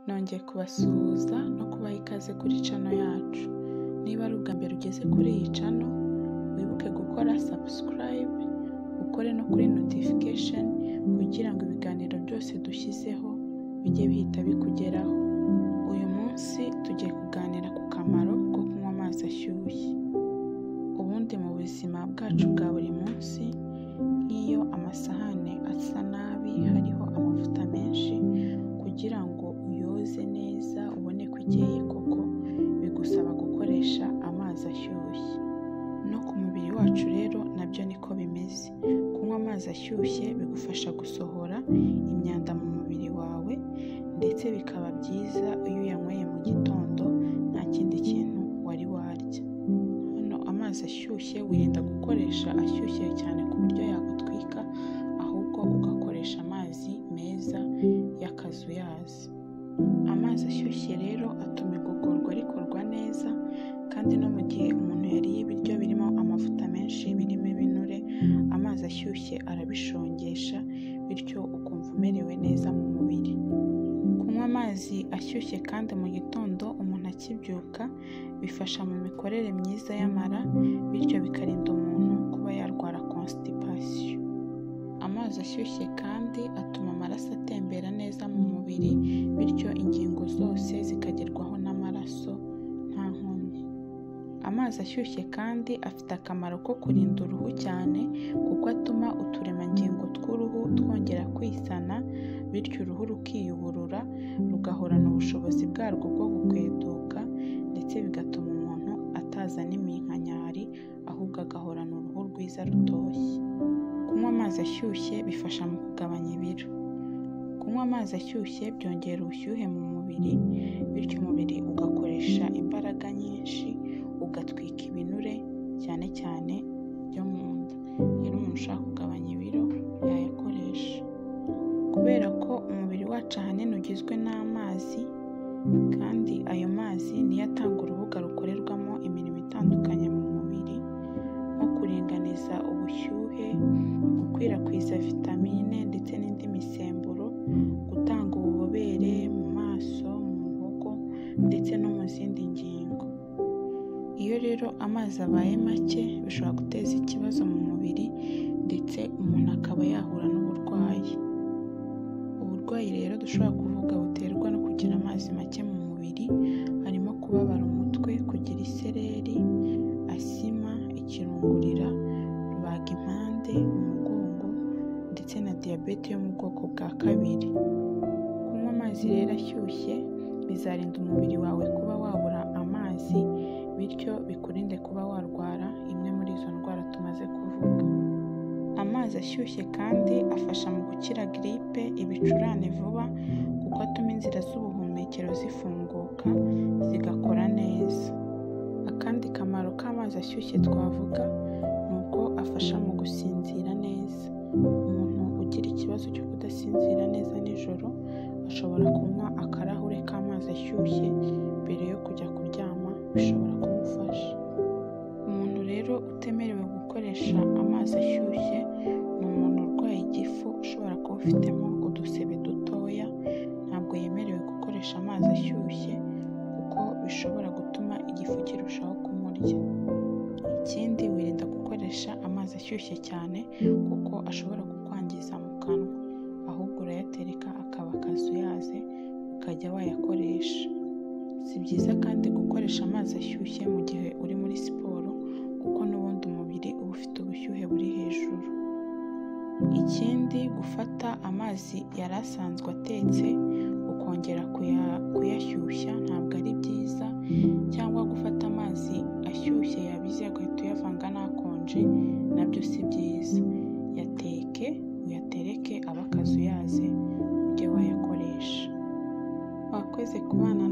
Nongeye kubasuhuza no kubaha ikaze kuri channel yacu. Niba ari ubwa mbere ugeze kuri iyi channel, wibuke gukora subscribe, ukore no kuri notification kugira ngo ibiganiro byose dushyizeho bijye bihita bikugeraho. Uyu munsi tugiye kuganira ku kamaro ko kunywa amazi ashyushye. Ubundi mu buzima bwacu bwa buri munsi, nk'iyo amasahane asa nabi hariho amavuta menshi, kugira ngo uyoze neza ubone ko ikeye koko, bigusaba gukoresha amazi ashyushye. No ku mubiri wacu rero nabyo niko bimeze. Kunywa amazi ashyushye bigufasha gusohora imyanda mu mubiri wawe, ndetse bikaba byiza iyo uyanyweye mu gitondo nta kindi kintu wari warya. Hano amazi ashyushye wirinda gukoresha ashyushye cyane ku buryo yagutwika, ahubwo ugakoresha amazi meza y'akazuyazi. Amazi ashyushye rero atuma igogorwa rikorwa neza, kandi no mu gihe umuntu yariye ibiryo birimo amavuta menshi, birimo ibinure, amazi ashyushye arabishongesha, bityo ukumva umerewe neza mu mubiri. Kunywa amazi ashyushye kandi mu gitondo umuntu akibyuka bifasha mu mikorere myiza y'amara, bityo bikarinda umuntu kuba yarwara constipation. Amazi ashyushye kandi atuma amaraso atembera neza mu mubiri, bityo ingingo zose zikagerwaho n'amaraso nta nkomyi. Amazi ashyushye kandi afite akamaro ko kurinda uruhu cyane, kuko atuma uturemangingo tw'uruhu twongera kwisana, bityo uruhu rukiyuburura, rugahorana ubushobozi bwarwo bwo gukweduka, ndetse bigatuma umuntu atazana iminkanyari, ahubwo agahorana uruhu rwiza rutoshye. Kunywa amazi ashyushye bifasha mu kugabanya ibiro. Kunywa amazi ashyushye byongera ubushyuhe mu mubiri, bityo umubiri ugakoresha imbaraga nyinshi, ugatwika ibinure cyane cyane byo mu nda. Rero umuntu ushaka kugabanya ibiro yayakoresha. Kubera ko umubiri wacu ahanini ugizwe n'amazi, kandi ayo mazi niyo atanga urubuga rukorerwamo imirimo itandukanye mu mubiri, nko kuringaniza ubushyuhe, gukwirakwiza vitamine ndetse n'indi misemburo, gutanga ububobere mu maso, mu muhogo ndetse no mu zindi ngingo. Iyo rero amazi abaye make bishobora guteza ikibazo mu mubiri, ndetse umuntu akaba yahura n'uburwayi. Uburwayi rero dushobora kuvuga buterwa no kugira amazi make mu mubiri, harimo kubabara umutwe, kugira isereri, asima, ikirungurira, rubagimpande, umugongo, ndetse na diyabete yo mu bwoko bwa kabiri. Kunywa amazi rero ashyushye bizarinda umubiri wawe kuba wabura amazi, bityo bikurinde kuba warwara imwe muri izo ndwara tumaze kuvuga. Amazi ashyushye kandi afasha mu gukira giripe, ibicurane vuba, kuko atuma inzira z'ubuhumekero zifunguka zigakora neza. Akandi kamaro k'amazi ashyushye twavuga ni uko afasha mu gusinzira neza. Umuntu ugira ikibazo cyo kudasinzira neza nijoro ashobora kunywa akarahure k'amazi ashyushye mbere yo kujya kuryama, bishobora kumufasha. Umuntu rero utemerewe gukoresha amazi ashyushye ni umuntu urwaye igifu, ushobora kuba ufitemo udusebe dutoya, ntabwo yemerewe gukoresha amazi ashyushye, kuko bishobora gutuma igifu kirushaho kumurya. Ikindi, wirinda gukoresha amazi ashyushye cyane, kuko ashobora kukwangiza mu kanwa, ahubwo urayatereka akaba akazuyaze ukajya wayakoresha. Si byiza kandi gukoresha amazi ashyushye mu gihe uri muri siporo, kuko n'ubundi umubiri uba ufite ubushyuhe buri hejuru. Ikindi, gufata amazi yari asanzwe atetse ukongera kuyashyushya ntabwo ari byiza, cyangwa gufata amazi ashyushye yabize ugahita uyavanga n'akonje, nabyo si byiza. Yateke uyatereke aba akazuyaze ujye wayakoresha. Wakoze kubana